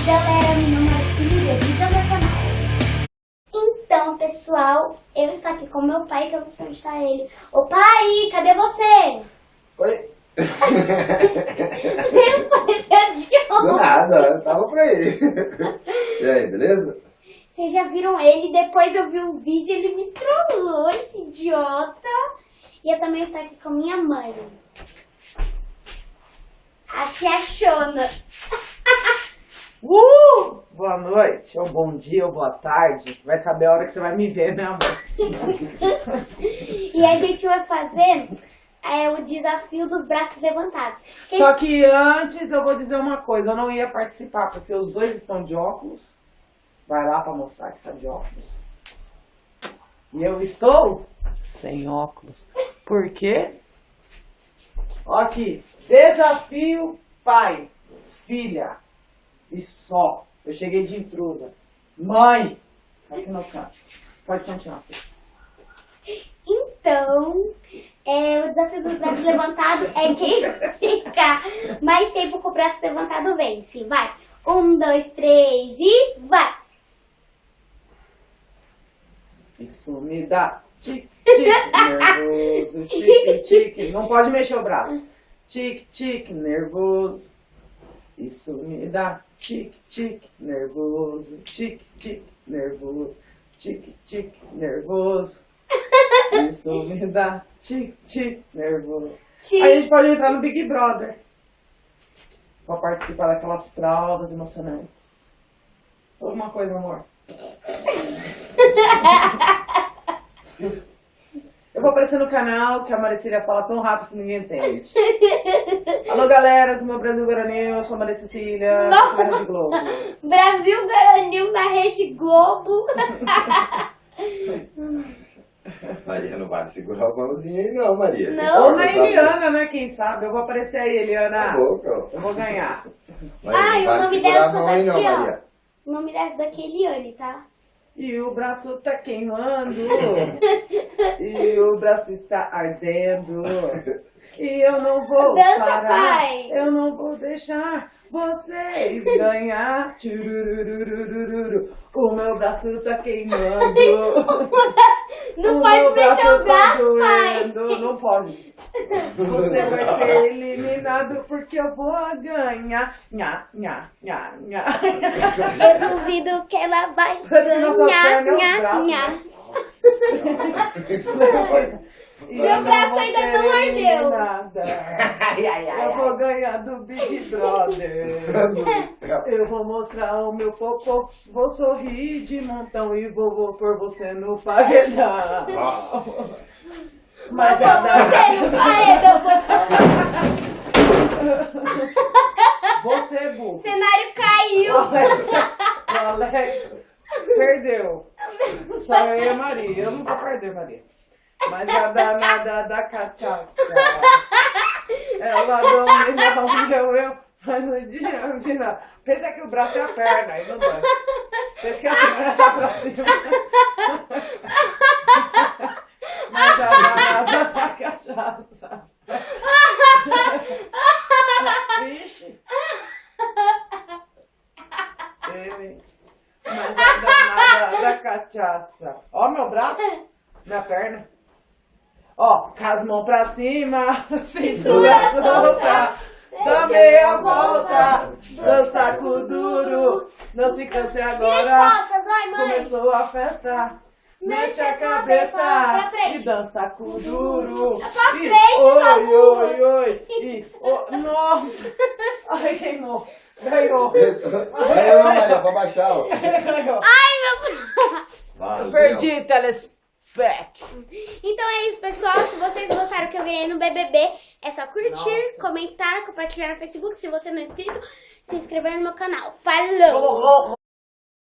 Galera, meu nome é Cília, bem-vindo ao meu canal. Então, pessoal, eu estou aqui com meu pai, que eu não sei onde está ele. Ô pai, cadê você? Oi. Você apareceu de Do onde? nada, eu tava por aí. E aí, beleza? Vocês já viram ele, depois eu vi um vídeo, ele me trollou, esse idiota. E eu também estou aqui com minha mãe. A tia Shona. Boa noite, ou bom dia, ou boa tarde. Vai saber a hora que você vai me ver, né, amor? E a gente vai fazer o desafio dos braços levantados. Só que antes eu vou dizer uma coisa, eu não ia participar, porque os dois estão de óculos. Vai lá pra mostrar que tá de óculos. E eu estou sem óculos. Por quê? Ó aqui, desafio pai, filha e só. Eu cheguei de intrusa. Mãe, aqui no canto. Pode continuar, filha. Então, o desafio dos braços levantados é quem ficar mais tempo com o braço levantado vence. Vai. 1, 2, 3 e vai. Isso me dá tique-tique nervoso, tique-tique. Não pode mexer o braço. Tique-tique nervoso. Isso me dá tique-tique nervoso, tique-tique nervoso, tique-tique nervoso. Isso me dá tique-tique nervoso. Tique. Aí a gente pode entrar no Big Brother pra participar daquelas provas emocionantes. Alguma coisa, amor? Eu vou aparecer no canal que a Maricília fala tão rápido que ninguém entende. Alô, galera, do meu Brasil Guarani, eu sou a Maricília, Nossa. da Rede Globo. Brasil Guarani da Rede Globo. Maria, não vale segurar o mãozinho aí não, Maria. Não. Ou na Eliana, né, quem sabe? Eu vou aparecer aí, Eliana. Tá bom. Eu vou ganhar. Maria, E não o vale nome segurar a dessa mão aí não, daqui, ó. Maria. O nome dessa daqui é Eliane, tá? E o braço tá queimando. E o braço está ardendo. E eu não vou Dança, parar. pai. Eu não vou deixar vocês ganhar. Tchururururururu. O meu braço tá queimando. Não pode mexer o braço, pai. doendo. Não pode. Você vai ser eliminado porque eu vou ganhar. Nha, nha, nha, nha. Eu duvido que ela vai Parece que nossas ganhar. pernas é os braços, Nha. né? E Meu eu braço vou ainda ser não mordeu. eliminada. Eu vou ganhar do Big Brother. Eu vou mostrar o meu popô. Vou sorrir de montão e vou pôr você no paredão. Mas Vou pôr você no paredão, você é burro. O cenário caiu. O Alex perdeu. Só eu e a Maria. Eu não vou perder, Maria. Mas a danada da cachaça. Ela domina o meu eu. Mas um dia final. Pensa que o braço é a perna, aí não dá. Pensa que a perna tá pra cima. Mas a danada da cachaça. Vixe. Mas a danada da cachaça. Ó meu braço, minha perna. Ó, com as mãos pra cima, cintura solta, dá meia volta, dança com duro, não se canse Vira de agora, costas, vai, mãe. começou a festa. Mexe a cabeça pra frente. e dança com duro. Pra E frente, sua oi, burra. oi, oi. E, nossa. Ai, queimou. Ganhou. Aí, Maria, pra baixar, ó. Ganhou. Ai, meu... Vai, Perdi telespec. Então é isso, pessoal. Se vocês gostaram que eu ganhei no BBB, é só curtir, Nossa. comentar, compartilhar no Facebook. Se você não é inscrito, se inscrever no meu canal. Falou!